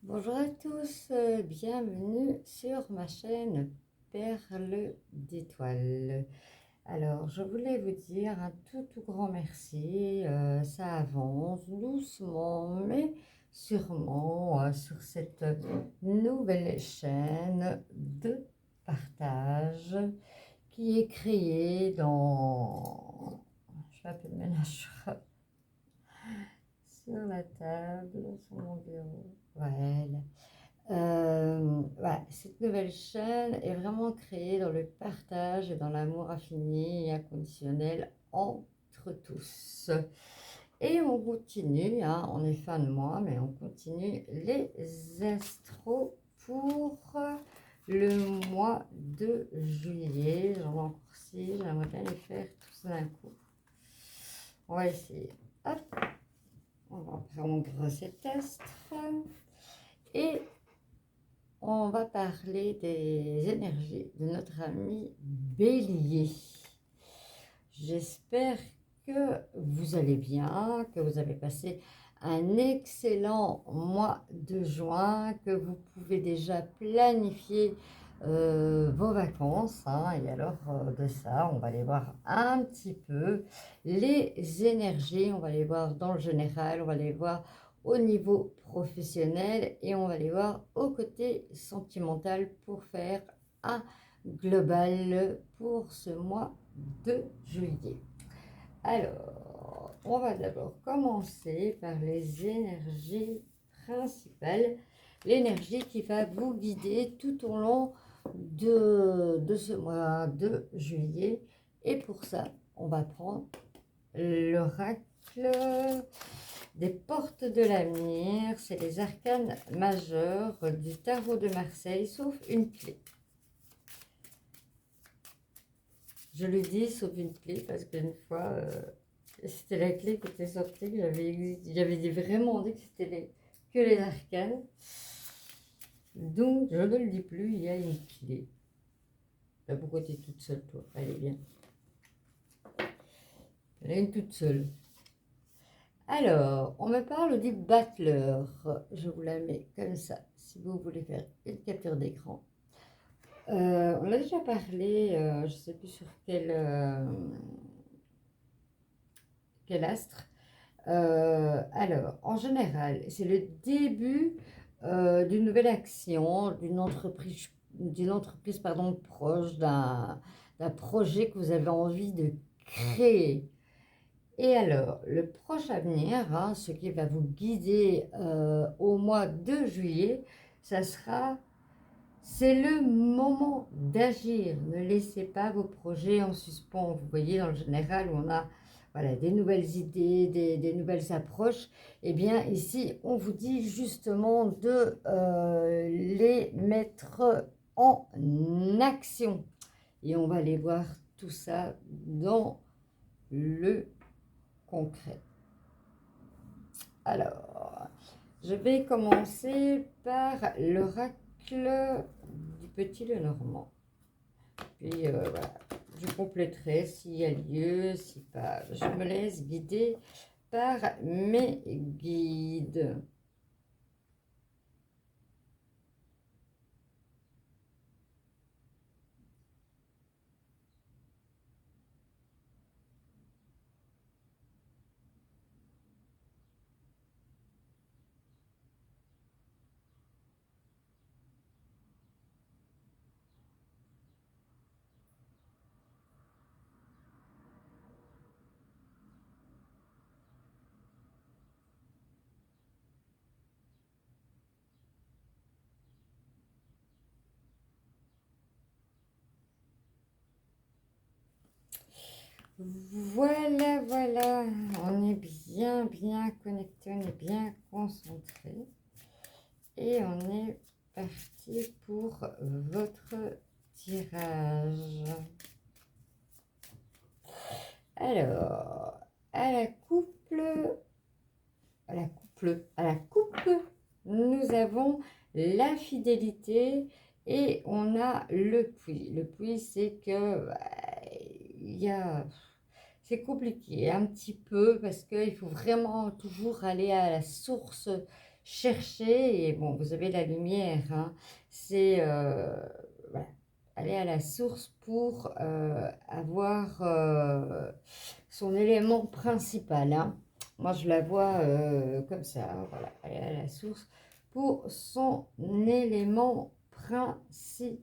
Bonjour à tous, bienvenue sur ma chaîne Perle d'étoiles. Alors, je voulais vous dire un tout grand merci. Ça avance doucement, mais sûrement sur cette nouvelle chaîne de partage qui est créée dans... Je fais un peu de ménage sur la table, sur mon bureau. Voilà. Voilà, cette nouvelle chaîne est vraiment créée dans le partage et dans l'amour infini et inconditionnel entre tous. Et on continue, hein, on est fin de mois, mais on continue les astros pour le mois de juillet. J'en ai encore 6, j'aimerais bien les faire tous d'un coup. On va essayer. Hop, on va prendre cet astre et on va parler des énergies de notre ami Bélier. J'espère que vous allez bien, que vous avez passé un excellent mois de juin, que vous pouvez déjà planifier vos vacances. Et alors de ça, on va aller voir un petit peu les énergies, on va les voir dans le général, on va les voir au niveau professionnel et on va les voir au côté sentimental pour faire un global pour ce mois de juillet. Alors, on va d'abord commencer par les énergies principales, l'énergie qui va vous guider tout au long de ce mois de juillet. Et pour ça, on va prendre l'oracle des portes de l'avenir. C'est les arcanes majeurs du tarot de Marseille, sauf une clé. Je le dis sauf une clé parce qu'une fois, c'était la clé qui était sortie. J'avais dit vraiment dit que c'était que les arcanes. Donc, je ne le dis plus, il y a une clé. Là, pourquoi tu es toute seule, toi? Allez, viens. Elle est une toute seule. Alors, on me parle du battleur. Je vous la mets comme ça, si vous voulez faire une capture d'écran. On a déjà parlé, je ne sais plus sur quel astre. Alors, en général, c'est le début d'une nouvelle action, d'une entreprise pardon, proche d'un projet que vous avez envie de créer. Et alors, le proche avenir, ce qui va vous guider au mois de juillet, c'est le moment d'agir. Ne laissez pas vos projets en suspens. Vous voyez, dans le général, où on a des nouvelles idées, des nouvelles approches. Eh bien, ici, on vous dit justement de les mettre en action. Et on va aller voir tout ça dans le concret. Alors, je vais commencer par l'oracle du Petit Lenormand. Puis voilà, je compléterai s'il y a lieu, si pas. Je me laisse guider par mes guides. Voilà, on est bien connecté, on est bien concentré. Et on est parti pour votre tirage. Alors, à la coupe, nous avons la fidélité et on a le puits. Le puits, c'est que c'est compliqué un petit peu parce qu'il faut vraiment toujours aller à la source cherchez, et bon, vous avez la lumière, hein, c'est voilà, aller à la source pour avoir son élément principal, hein. Moi, je la vois comme ça, hein, voilà, aller à la source pour son élément principal.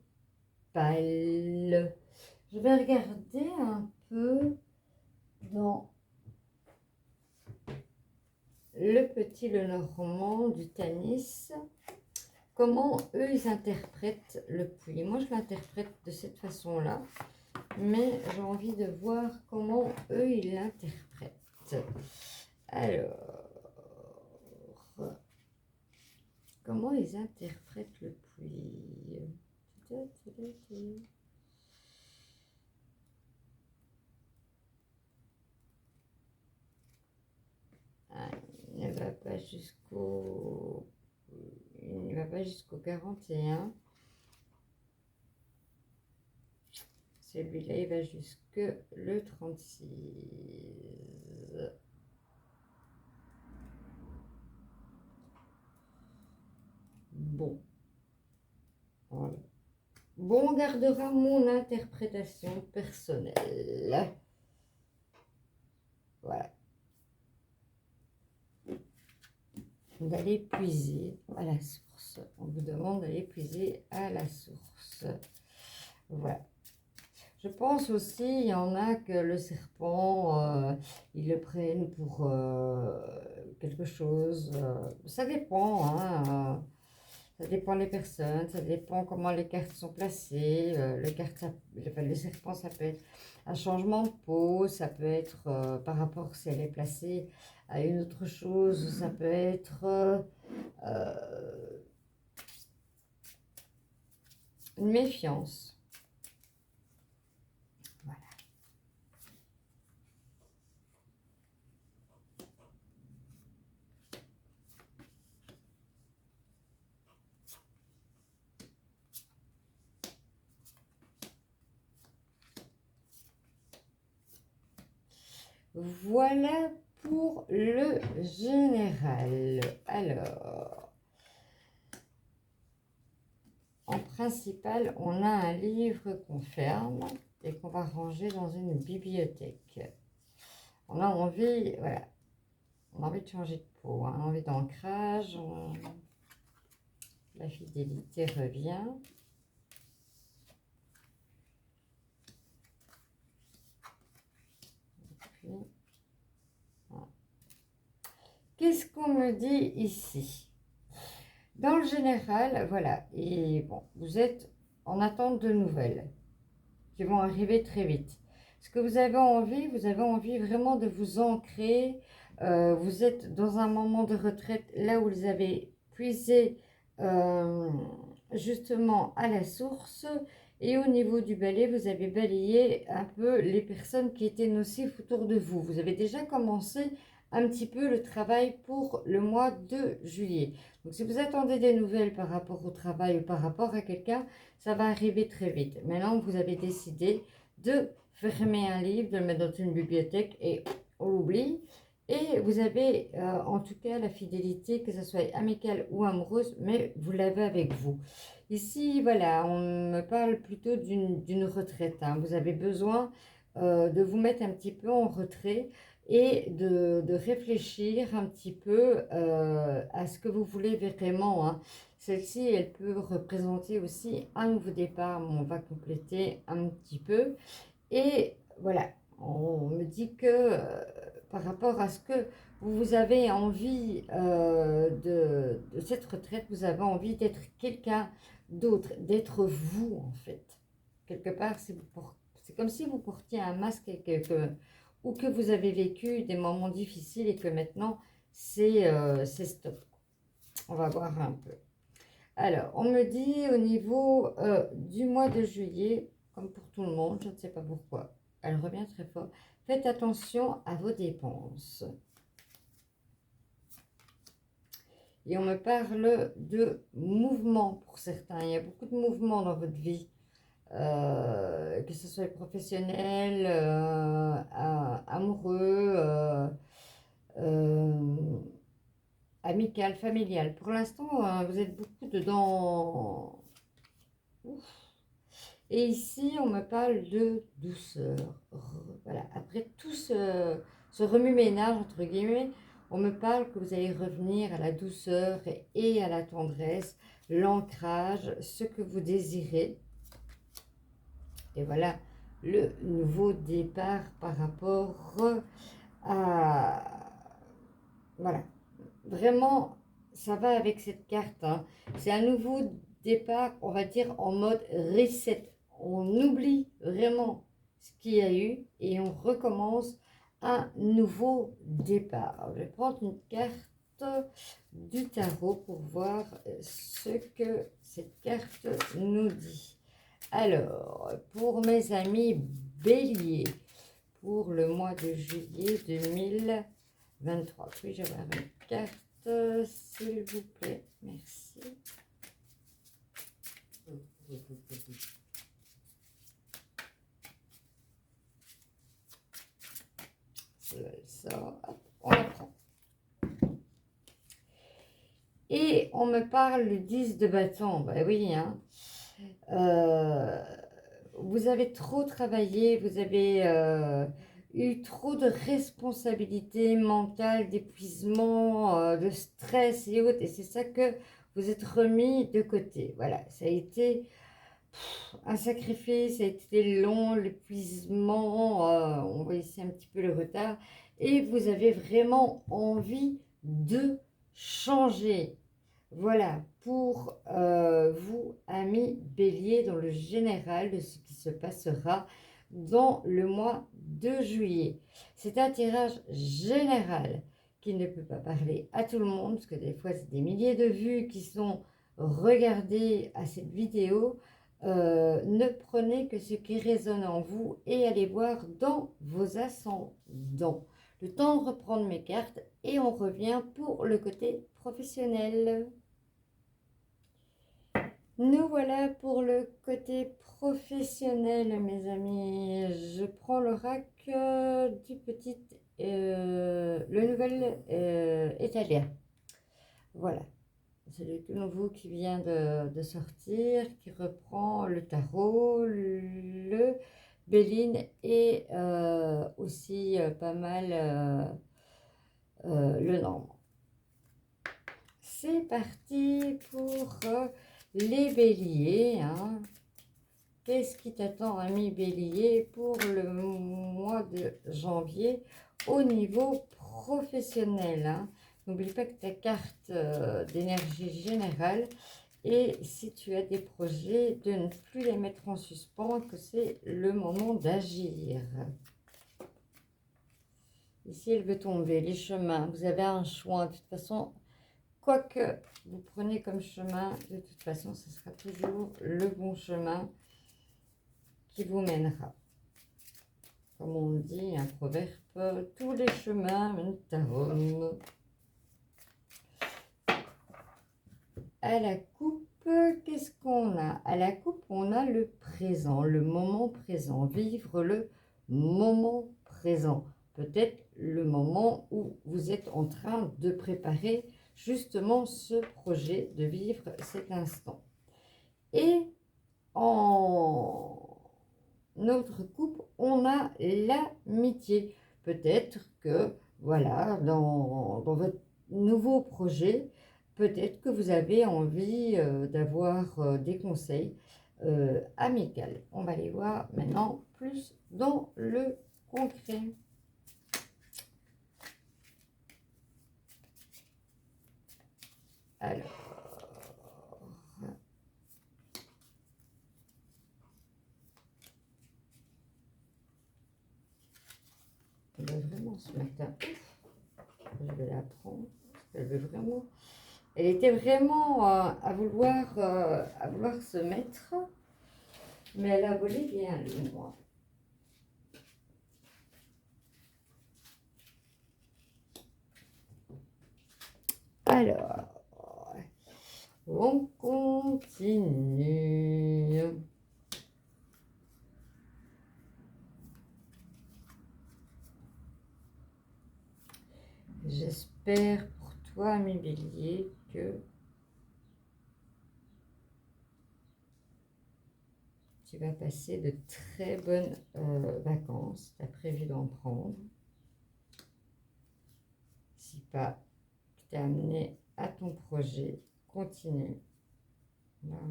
Je vais regarder un peu dans le petit Lenormand du Tanis, comment eux ils interprètent le puits. Moi je l'interprète de cette façon-là, mais j'ai envie de voir comment eux ils l'interprètent. Alors, comment ils interprètent le puits? Ah, il ne va pas jusqu'au... Il ne va pas jusqu'au 41. Celui-là, il va jusque le 36. Bon. Voilà. Bon, on gardera mon interprétation personnelle. Voilà. D'aller puiser à la source. On vous demande d'aller puiser à la source. Voilà. Je pense aussi, il y en a que le serpent, ils le prennent pour quelque chose. Ça dépend, hein. Ça dépend des personnes, ça dépend comment les cartes sont placées. Le serpent, ça peut être un changement de peau, ça peut être par rapport si elle est placée à une autre chose, ça peut être une méfiance. Voilà. Voilà pour le général. Alors, en principal, on a un livre qu'on ferme et qu'on va ranger dans une bibliothèque. On a envie, voilà, on a envie de changer de peau, hein, envie d'ancrage, la fidélité revient. Voilà. Qu'est-ce qu'on me dit ici? Dans le général, voilà, et bon, vous êtes en attente de nouvelles qui vont arriver très vite. Ce que vous avez envie vraiment de vous ancrer. Vous êtes dans un moment de retraite, là où vous avez puisé justement à la source. Et au niveau du balai, vous avez balayé un peu les personnes qui étaient nocives autour de vous. Vous avez déjà commencé un petit peu le travail pour le mois de juillet. Donc si vous attendez des nouvelles par rapport au travail ou par rapport à quelqu'un, ça va arriver très vite. Maintenant, vous avez décidé de fermer un livre, de le mettre dans une bibliothèque et on l'oublie. Et vous avez en tout cas la fidélité, que ce soit amicale ou amoureuse, mais vous l'avez avec vous. Ici, voilà, on me parle plutôt d'une retraite, hein. Vous avez besoin de vous mettre un petit peu en retrait et de réfléchir un petit peu à ce que vous voulez vraiment, hein. Celle-ci, elle peut représenter aussi un nouveau départ, mais on va compléter un petit peu. Et voilà, on me dit que par rapport à ce que vous avez envie de cette retraite, vous avez envie d'être quelqu'un d'autre, d'être vous en fait. Quelque part, c'est comme si vous portiez un masque ou que vous avez vécu des moments difficiles et que maintenant c'est stop. On va voir un peu. Alors, on me dit au niveau du mois de juillet, comme pour tout le monde, je ne sais pas pourquoi, elle revient très fort. Faites attention à vos dépenses. Et on me parle de mouvement pour certains. Il y a beaucoup de mouvements dans votre vie, que ce soit professionnel, amoureux, amical, familial. Pour l'instant, vous êtes beaucoup dedans. Ouf. Et ici, on me parle de douceur. Voilà. Après tout ce remue-ménage, entre guillemets, on me parle que vous allez revenir à la douceur et à la tendresse, l'ancrage, ce que vous désirez. Et voilà le nouveau départ par rapport à... Voilà. Vraiment, ça va avec cette carte. Hein. C'est un nouveau départ, on va dire, en mode reset. On oublie vraiment ce qu'il y a eu et on recommence un nouveau départ. Je vais prendre une carte du tarot pour voir ce que cette carte nous dit. Alors, pour mes amis béliers, pour le mois de juillet 2023, puis-je avoir une carte, s'il vous plaît, merci. Ça, on la prend. Et on me parle le 10 de bâton, bah oui, hein. Vous avez trop travaillé, vous avez eu trop de responsabilités mentales, d'épuisement, de stress et autres, et c'est ça que vous êtes remis de côté. Voilà, ça a été un sacrifice, ça a été long, l'épuisement, on voit ici un petit peu le retard, et vous avez vraiment envie de changer. Voilà, pour vous, amis bélier, dans le général de ce qui se passera dans le mois de juillet. C'est un tirage général qui ne peut pas parler à tout le monde, parce que des fois, c'est des milliers de vues qui sont regardées à cette vidéo. Ne prenez que ce qui résonne en vous et allez voir dans vos ascendants. Le temps de reprendre mes cartes et on revient pour le côté professionnel. Nous voilà pour le côté professionnel, mes amis. Je prends l'oracle du petit, le nouvel italien. Voilà. C'est le tout nouveau qui vient de sortir, qui reprend le tarot, le Béline et aussi pas mal le normand. C'est parti pour les béliers. Hein. Qu'est-ce qui t'attend, ami bélier, pour le mois de janvier au niveau professionnel, hein. N'oublie pas que ta carte d'énergie générale, et si tu as des projets, de ne plus les mettre en suspens, que c'est le moment d'agir. Ici, elle veut tomber. Les chemins, vous avez un choix. De toute façon, quoi que vous prenez comme chemin, de toute façon, ce sera toujours le bon chemin qui vous mènera. Comme on dit, un proverbe, tous les chemins mènent à Rome. À la coupe, qu'est-ce qu'on a? À la coupe, on a le présent, le moment présent. Vivre le moment présent. Peut-être le moment où vous êtes en train de préparer justement ce projet, de vivre cet instant. Et en notre coupe, on a l'amitié. Peut-être que, voilà, dans votre nouveau projet, peut-être que vous avez envie d'avoir des conseils amicaux. On va les voir maintenant plus dans le concret. Alors, elle veut vraiment ce matin. Je vais la prendre. Elle veut vraiment. Elle était vraiment à vouloir se mettre, mais elle a volé bien loin. Alors, on continue. J'espère pour toi, ami Bélier, que tu vas passer de très bonnes vacances. Tu as prévu d'en prendre. Si pas, tu t'es amené à ton projet, continue. Là, on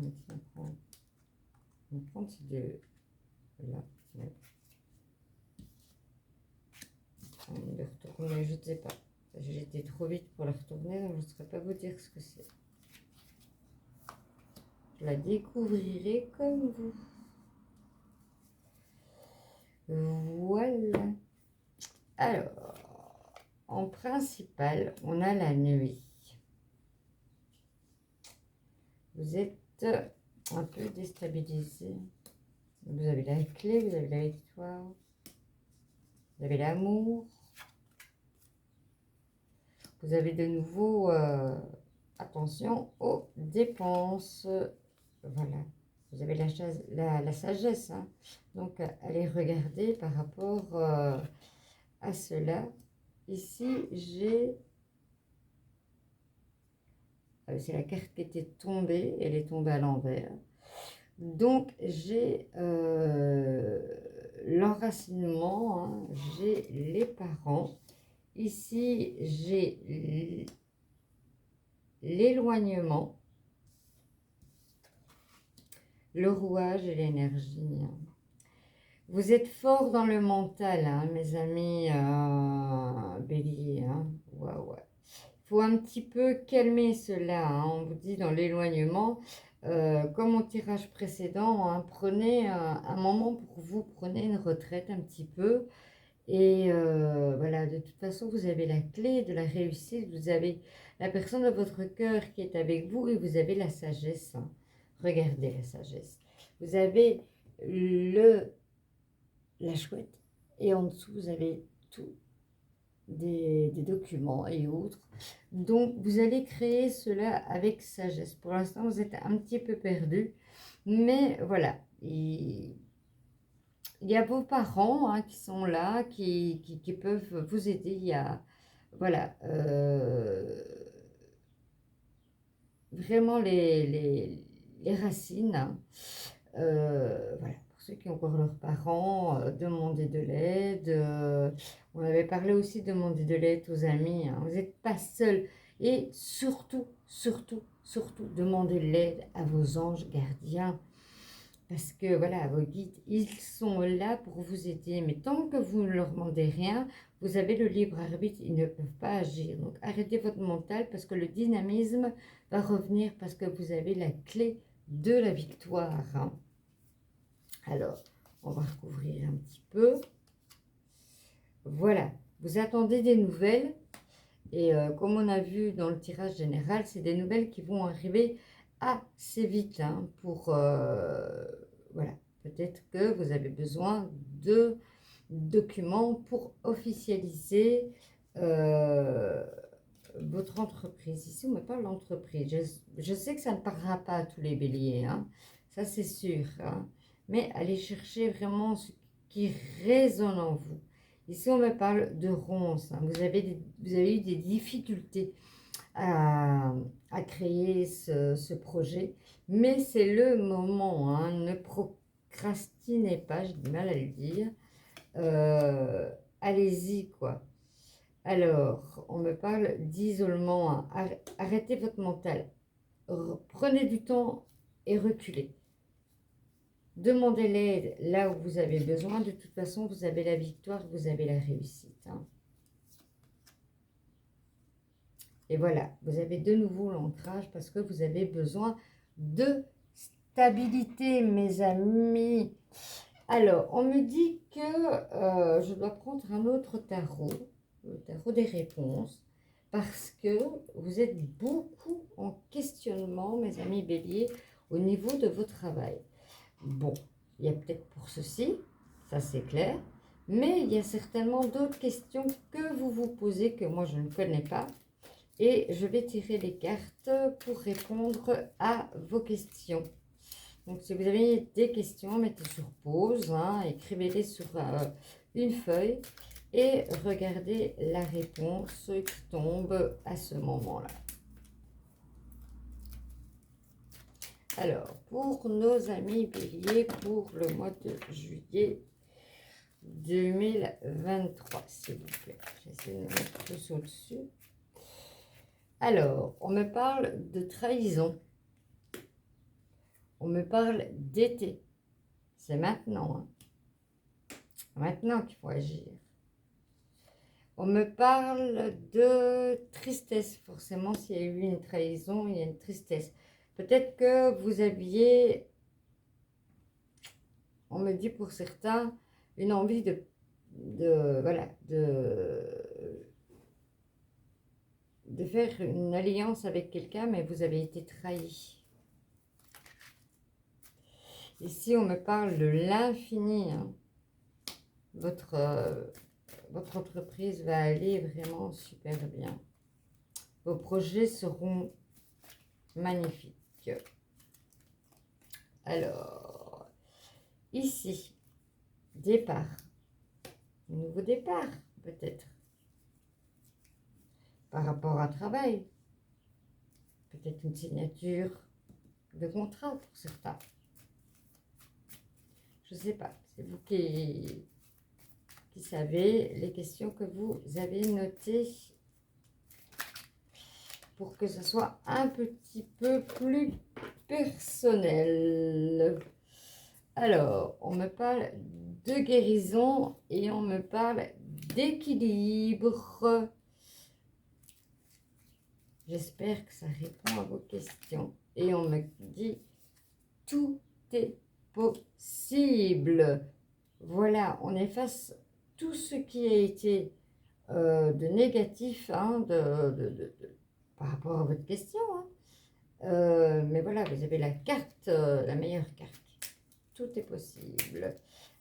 va prendre ces deux là. On va retourner, je ne sais pas. J'ai été trop vite pour la retourner, donc je ne saurais pas vous dire ce que c'est. Je la découvrirai comme vous. Voilà. Alors, en principal, on a la nuit. Vous êtes un peu déstabilisé. Vous avez la clé, vous avez la victoire, vous avez l'amour. Vous avez de nouveau, attention aux dépenses. Voilà. Vous avez la sagesse. Hein. Donc, allez regarder par rapport à cela. Ici, j'ai... c'est la carte qui était tombée. Elle est tombée à l'envers. Donc, j'ai l'enracinement. Hein, j'ai les parents. Ici, j'ai l'éloignement. Le rouage et l'énergie. Vous êtes fort dans le mental, hein, mes amis béliers. Hein. Ouais, ouais. Il faut un petit peu calmer cela. Hein. On vous dit dans l'éloignement, comme au tirage précédent, hein, prenez un moment pour vous, prenez une retraite un petit peu. Et voilà, de toute façon, vous avez la clé de la réussite. Vous avez la personne de votre cœur qui est avec vous et vous avez la sagesse. Hein. Regardez la sagesse. Vous avez la chouette et en dessous, vous avez tout, des documents et autres. Donc, vous allez créer cela avec sagesse. Pour l'instant, vous êtes un petit peu perdu. Mais voilà, il y a vos parents hein, qui sont là, qui peuvent vous aider. Il y a, voilà, vraiment les racines. Hein. Voilà, pour ceux qui ont encore leurs parents, demandez de l'aide. On avait parlé aussi de demander de l'aide aux amis. Hein. Vous n'êtes pas seul. Et surtout, surtout, surtout, demandez de l'aide à vos anges gardiens. Parce que voilà, vos guides, ils sont là pour vous aider. Mais tant que vous ne leur demandez rien, vous avez le libre arbitre, ils ne peuvent pas agir. Donc arrêtez votre mental parce que le dynamisme va revenir parce que vous avez la clé de la victoire. Hein. Alors, on va recouvrir un petit peu. Voilà, vous attendez des nouvelles. Et comme on a vu dans le tirage général, c'est des nouvelles qui vont arriver assez vite hein, pour voilà, peut-être que vous avez besoin de documents pour officialiser votre entreprise. Ici, on me parle d'entreprise. Je sais que ça ne parlera pas à tous les béliers, hein, ça c'est sûr, hein, mais allez chercher vraiment ce qui résonne en vous. Ici, on me parle de ronces. Hein. Vous avez eu des difficultés à créer ce projet, mais c'est le moment. Hein. Ne procrastinez pas, j'ai du mal à le dire. Allez-y, quoi. Alors, on me parle d'isolement. Hein. Arrêtez votre mental. Prenez du temps et reculez. Demandez l'aide là où vous avez besoin. De toute façon, vous avez la victoire, vous avez la réussite. Hein. Et voilà, vous avez de nouveau l'ancrage parce que vous avez besoin de stabilité, mes amis. Alors, on me dit que je dois prendre un autre tarot, le tarot des réponses, parce que vous êtes beaucoup en questionnement, mes amis béliers, au niveau de vos travail. Bon, il y a peut-être pour ceci, ça c'est clair, mais il y a certainement d'autres questions que vous vous posez que moi je ne connais pas. Et je vais tirer les cartes pour répondre à vos questions. Donc si vous avez des questions, mettez sur pause, hein, écrivez-les sur une feuille. et regardez la réponse qui tombe à ce moment-là. Alors, pour nos amis béliers, pour le mois de juillet 2023, s'il vous plaît. J'essaie de mettre tout au-dessus. Alors, on me parle de trahison. On me parle d'été. C'est maintenant. Hein. Maintenant qu'il faut agir. On me parle de tristesse. Forcément, s'il y a eu une trahison, il y a une tristesse. Peut-être que vous aviez, on me dit pour certains, une envie voilà, de faire une alliance avec quelqu'un, mais vous avez été trahi. Ici, on me parle de l'infini. Hein. Votre entreprise va aller vraiment super bien. Vos projets seront magnifiques. Alors, ici, départ. Nouveau départ, peut-être. Par rapport à un travail. Peut-être une signature de contrat pour certains. Je ne sais pas. C'est vous qui savez les questions que vous avez notées pour que ce soit un petit peu plus personnel. Alors, on me parle de guérison et on me parle d'équilibre. J'espère que ça répond à vos questions. Et on me dit, tout est possible. Voilà, on efface tout ce qui a été de négatif hein, par rapport à votre question. Hein. Mais voilà, vous avez la carte, la meilleure carte. Tout est possible.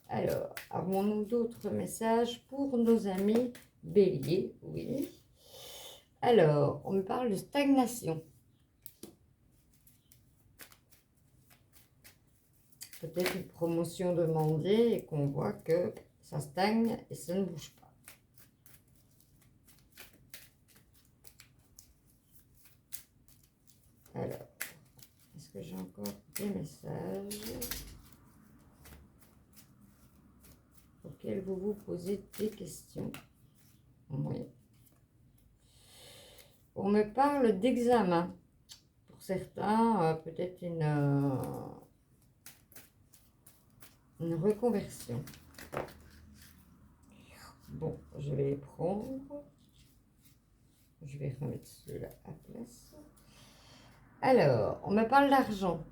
Alors, avons-nous d'autres messages pour nos amis béliers? Oui. Alors, on me parle de stagnation. Peut-être une promotion demandée et qu'on voit que ça stagne et ça ne bouge pas. Alors, est-ce que j'ai encore des messages auxquels vous vous posez des questions? Oui. On me parle d'examen. Pour certains, peut-être une reconversion. Bon, je vais les prendre. Je vais remettre ceux-là à place. Alors, on me parle d'argent.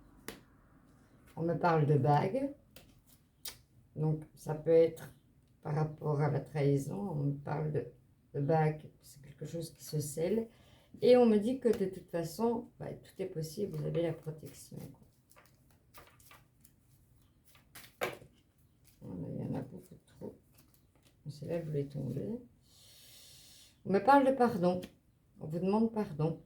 On me parle de bague. Donc, ça peut être par rapport à la trahison. On me parle de bague. C'est quelque chose qui se scelle. Et on me dit que de toute façon, bah, tout est possible. Vous avez la protection. Il y en a beaucoup trop. Celle-là, je voulais tomber. On me parle de pardon. On vous demande pardon.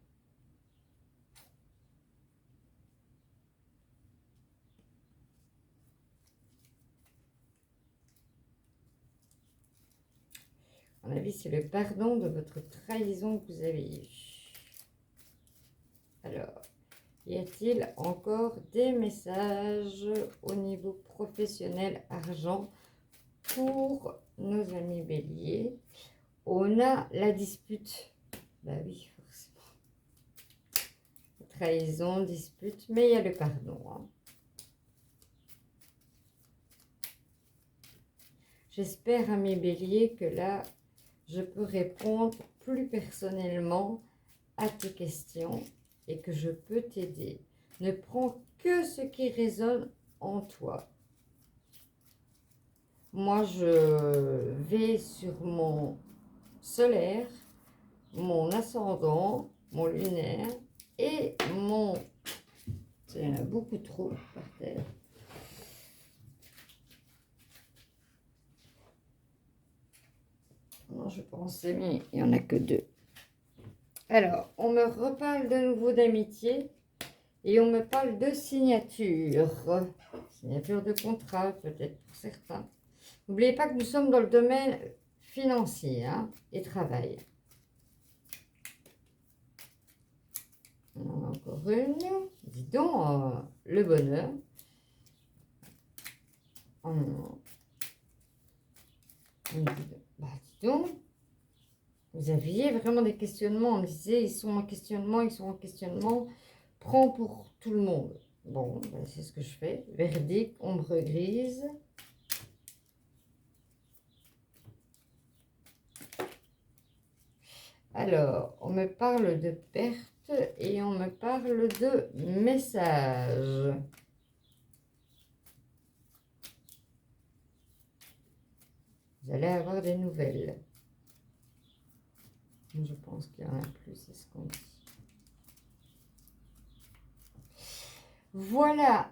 À mon avis, c'est le pardon de votre trahison que vous avez eue. Alors, y a-t-il encore des messages au niveau professionnel argent pour nos amis béliers? On a la dispute. Bah oui, forcément. Trahison, dispute, mais il y a le pardon. Hein. J'espère, amis béliers, que là, je peux répondre plus personnellement à tes questions et que je peux t'aider. Ne prends que ce qui résonne en toi. Moi, je vais sur mon solaire, mon ascendant, mon lunaire et mon... Il y en a beaucoup trop par terre. Non, je pensais, mais il n'y en a que 2. Alors, on me reparle de nouveau d'amitié et on me parle de signature. Signature de contrat, peut-être pour certains. N'oubliez pas que nous sommes dans le domaine financier hein, et travail. On en a encore une. Dis donc, le bonheur. Bah, dis donc, vous aviez vraiment des questionnements. On disait, ils sont en questionnement, ils sont en questionnement. Prends pour tout le monde. Bon, ben, c'est ce que je fais. Verdict, ombre grise. Alors, on me parle de perte et on me parle de message. Vous allez avoir des nouvelles. Je pense qu'il y en a plus, c'est ce qu'on dit. Voilà,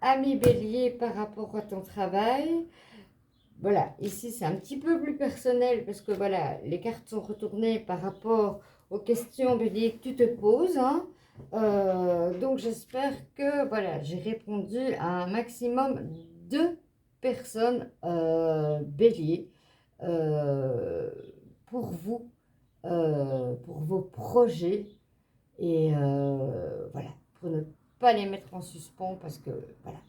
ami Bélier, par rapport à ton travail. Voilà, ici c'est un petit peu plus personnel parce que voilà, les cartes sont retournées par rapport aux questions Bélier que tu te poses. Hein. Donc j'espère que voilà, j'ai répondu à un maximum de personnes Bélier pour vous, pour vos projets et voilà, pour ne pas les mettre en suspens parce que voilà.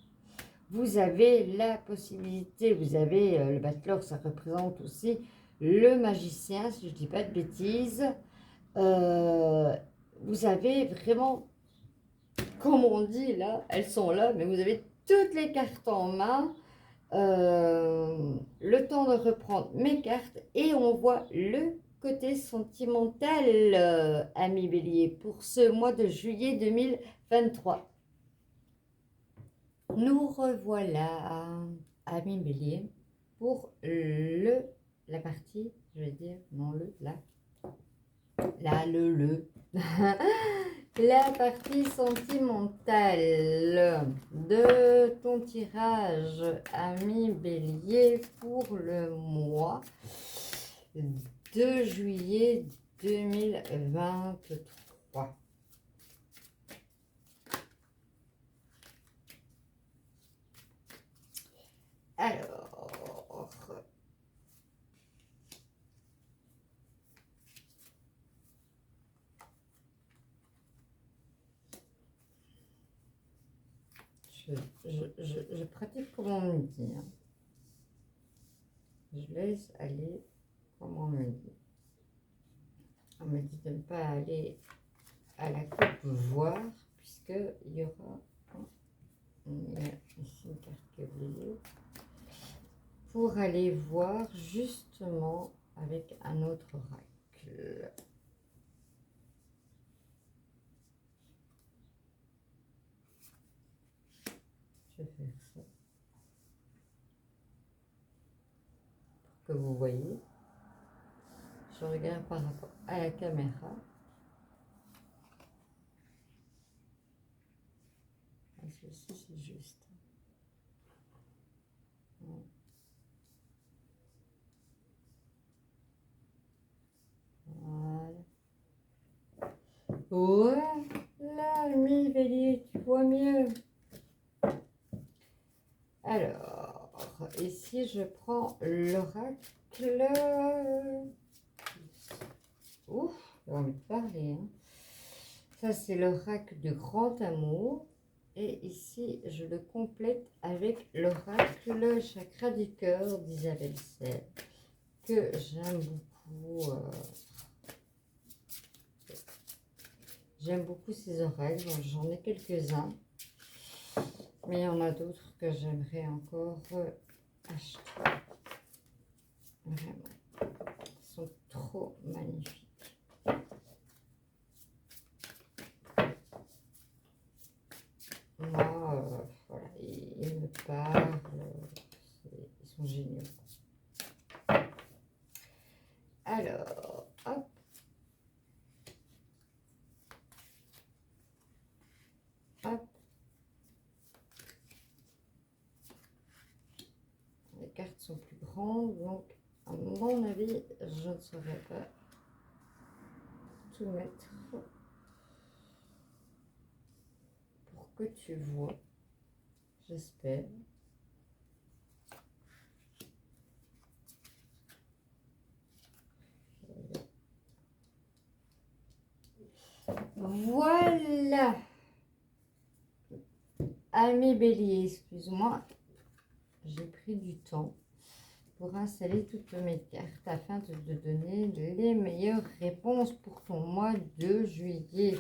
Vous avez la possibilité, vous avez le battleur, ça représente aussi le magicien, si je ne dis pas de bêtises. Vous avez vraiment, comme on dit là, elles sont là, mais vous avez toutes les cartes en main. Le temps de reprendre mes cartes et on voit le côté sentimental, ami Bélier, pour ce mois de juillet 2023. Nous revoilà, amis Bélier, pour la partie, je vais dire, non la partie sentimentale de ton tirage, ami Bélier, pour le mois de juillet 2023. Alors, je pratique comme on me dit. Hein. Je laisse aller comme on me dit. On me dit de ne pas aller à la coupe voir, puisqu'il y aura ici une carte bleue. Pour aller voir justement avec un autre oracle. Je vais faire ça. Pour que vous voyez. Je regarde par rapport à la caméra. Ah, ceci, c'est juste. Voilà. Voilà, ami Bélier, tu vois mieux. Alors, ici, je prends l'oracle. Ouf, j'ai envie de parler. Hein. Ça, c'est l'oracle de grand amour. Et ici, je le complète avec l'oracle chakra du cœur d'Isabelle Serre, que j'aime beaucoup. J'aime beaucoup ces oracles. J'en ai quelques-uns. Mais il y en a d'autres que j'aimerais encore acheter. Vraiment. Ils sont trop magnifiques. Moi, voilà, ils me parlent. Ils sont géniaux. Alors, hop. Hop. Les cartes sont plus grandes, donc à mon avis, je ne saurais pas tout mettre pour que tu vois, j'espère. Voilà, amis béliers, excuse-moi, j'ai pris du temps pour installer toutes mes cartes afin de te donner les meilleures réponses pour ton mois de juillet.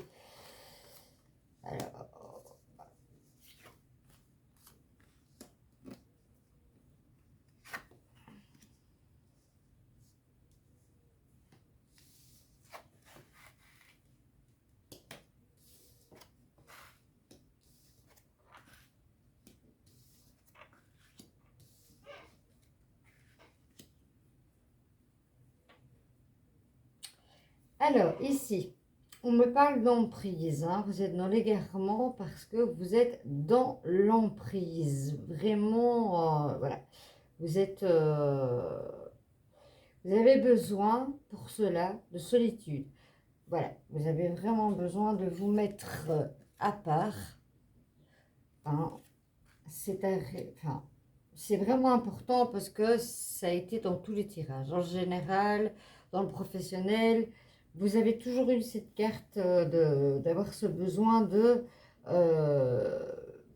Alors, ici, on me parle d'emprise, hein. Vous êtes dans l'égarement parce que vous êtes dans l'emprise. Vraiment, voilà. Vous êtes... vous avez besoin pour cela de solitude. Voilà, vous avez vraiment besoin de vous mettre à part. Hein. Enfin, c'est vraiment important parce que ça a été dans tous les tirages. En général, dans le professionnel, vous avez toujours eu cette carte d'avoir ce besoin de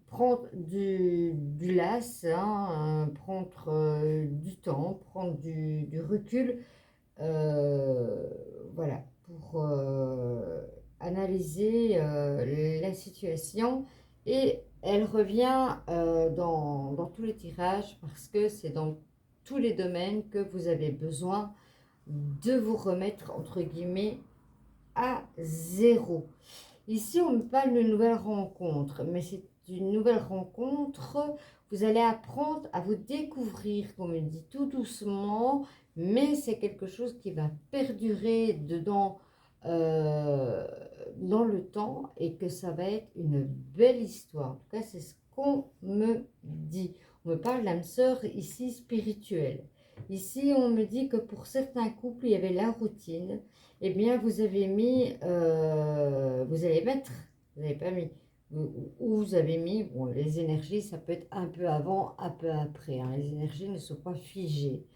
prendre du las, hein, prendre du temps, prendre du recul. Voilà, pour analyser la situation. Et elle revient dans tous les tirages parce que c'est dans tous les domaines que vous avez besoin de vous remettre, entre guillemets, à zéro. Ici, on me parle d'une nouvelle rencontre, mais c'est une nouvelle rencontre. Vous allez apprendre à vous découvrir, comme on dit, tout doucement, mais c'est quelque chose qui va perdurer dans le temps et que ça va être une belle histoire. En tout cas, c'est ce qu'on me dit. On me parle d'âme sœur ici spirituelle. Ici, on me dit que pour certains couples, il y avait la routine. Eh bien, vous avez mis, vous allez mettre, vous n'avez pas mis, ou vous avez mis, bon, les énergies, ça peut être un peu avant, un peu après, hein, les énergies ne sont pas figées.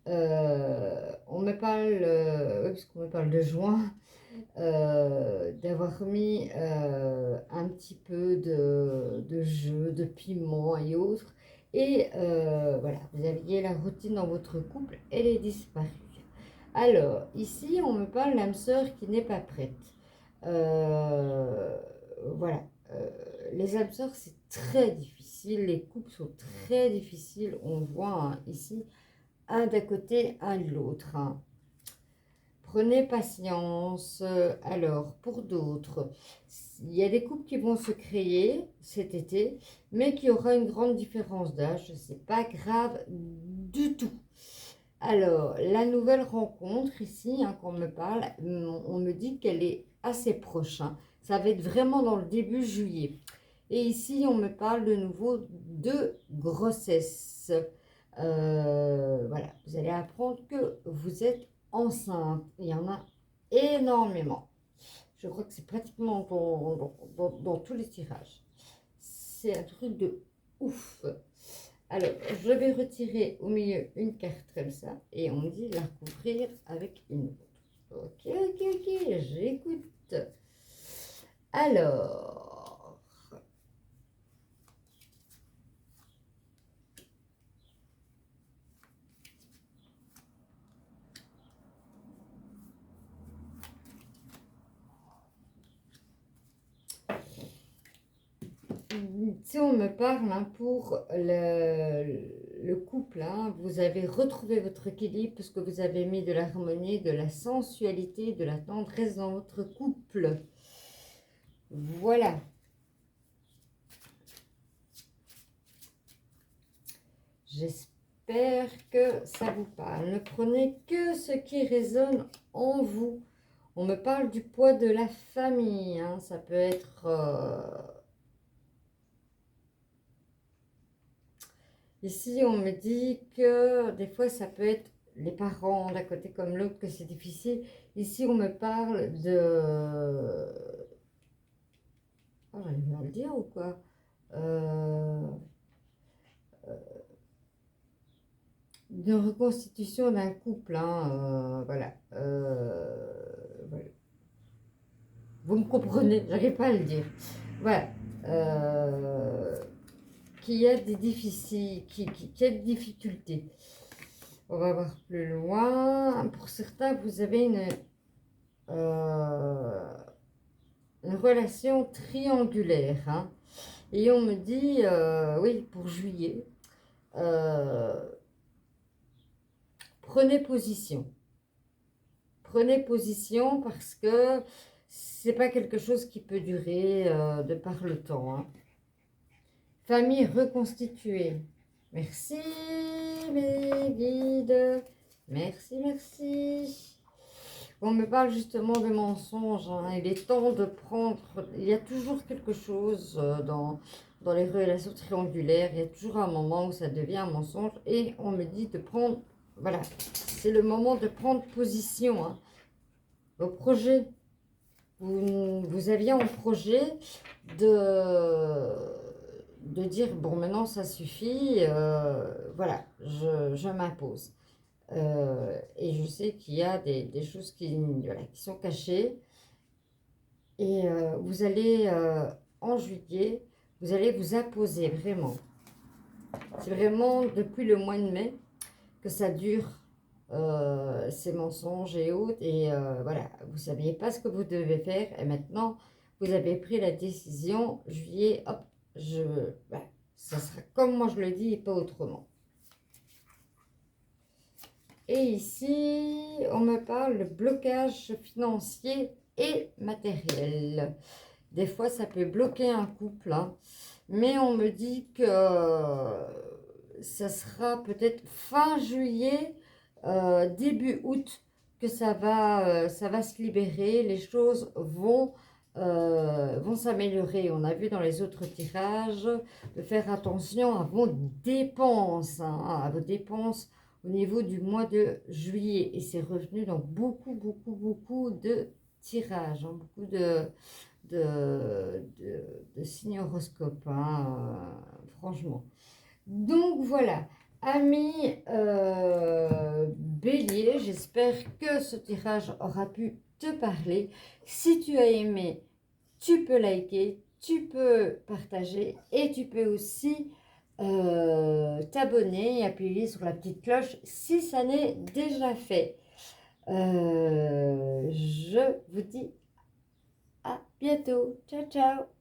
On me parle, oui, parce qu'on me parle de juin, d'avoir mis un petit peu de jeu, de piment et autres. Et voilà, vous aviez la routine dans votre couple, elle est disparue. Alors, ici, on me parle d'âme sœur qui n'est pas prête. Euh, voilà. Les âmes sœurs, c'est très difficile. Les couples sont très difficiles. On voit hein, ici, un d'un côté, un de l'autre. Hein. Prenez patience. Alors, pour d'autres, il y a des couples qui vont se créer cet été, mais qui aura une grande différence d'âge. C'est pas grave du tout. Alors, la nouvelle rencontre ici, hein, qu'on me parle, on me dit qu'elle est assez proche. Hein. Ça va être vraiment dans le début juillet. Et ici, on me parle de nouveau de grossesse. Voilà, vous allez apprendre que vous êtes enceinte. Il y en a énormément. Je crois que c'est pratiquement dans tous les tirages. C'est un truc de ouf. Alors, je vais retirer au milieu une carte comme ça et on me dit de la recouvrir avec une autre. Ok, j'écoute. Alors, si on me parle hein, pour le couple, hein, vous avez retrouvé votre équilibre parce que vous avez mis de l'harmonie, de la sensualité, de la tendresse dans votre couple. Voilà. J'espère que ça vous parle. Ne prenez que ce qui résonne en vous. On me parle du poids de la famille. Hein. Ça peut être... Ici, on me dit que des fois, ça peut être les parents d'un côté comme l'autre, que c'est difficile. Ici, on me parle de... Oh, j'allais bien le dire ou quoi de reconstitution d'un couple. Hein, voilà. Voilà. vous me comprenez, j'arrive pas à le dire. Voilà. Qu'il y a des difficultés, qu'il y a des difficultés. On va voir plus loin. Pour certains, vous avez une relation triangulaire. Hein. Et on me dit, oui, pour juillet, prenez position. Prenez position parce que c'est pas quelque chose qui peut durer de par le temps. Hein. Famille reconstituée. Merci mes guides. Merci, merci. On me parle justement de mensonges. Hein. Il est temps de prendre... Il y a toujours quelque chose dans les relations triangulaires. Il y a toujours un moment où ça devient un mensonge. Et on me dit de prendre... Voilà, c'est le moment de prendre position. Hein. Vos projets. Vous aviez un projet de dire, bon, maintenant ça suffit. Voilà, je m'impose. Et je sais qu'il y a des choses voilà, qui sont cachées. Et vous allez, en juillet, vous allez vous imposer vraiment. C'est vraiment depuis le mois de mai que ça dure, ces mensonges et autres. Et voilà, vous ne saviez pas ce que vous devez faire. Et maintenant, vous avez pris la décision, juillet, hop, voilà, ça sera comme moi je le dis et pas autrement. Et ici, on me parle de blocage financier et matériel. Des fois, ça peut bloquer un couple, hein, mais on me dit que ça sera peut-être fin juillet, début août, que ça va se libérer. Les choses vont s'améliorer. On a vu dans les autres tirages de faire attention à vos dépenses, hein, à vos dépenses au niveau du mois de juillet. Et c'est revenu dans beaucoup, beaucoup, beaucoup de tirages, hein, beaucoup de signes horoscopes, hein, franchement. Donc voilà, amis Bélier, j'espère que ce tirage aura pu te parler. Si tu as aimé, tu peux liker, tu peux partager et tu peux aussi t'abonner et appuyer sur la petite cloche si ça n'est déjà fait. Je vous dis à bientôt. Ciao, ciao.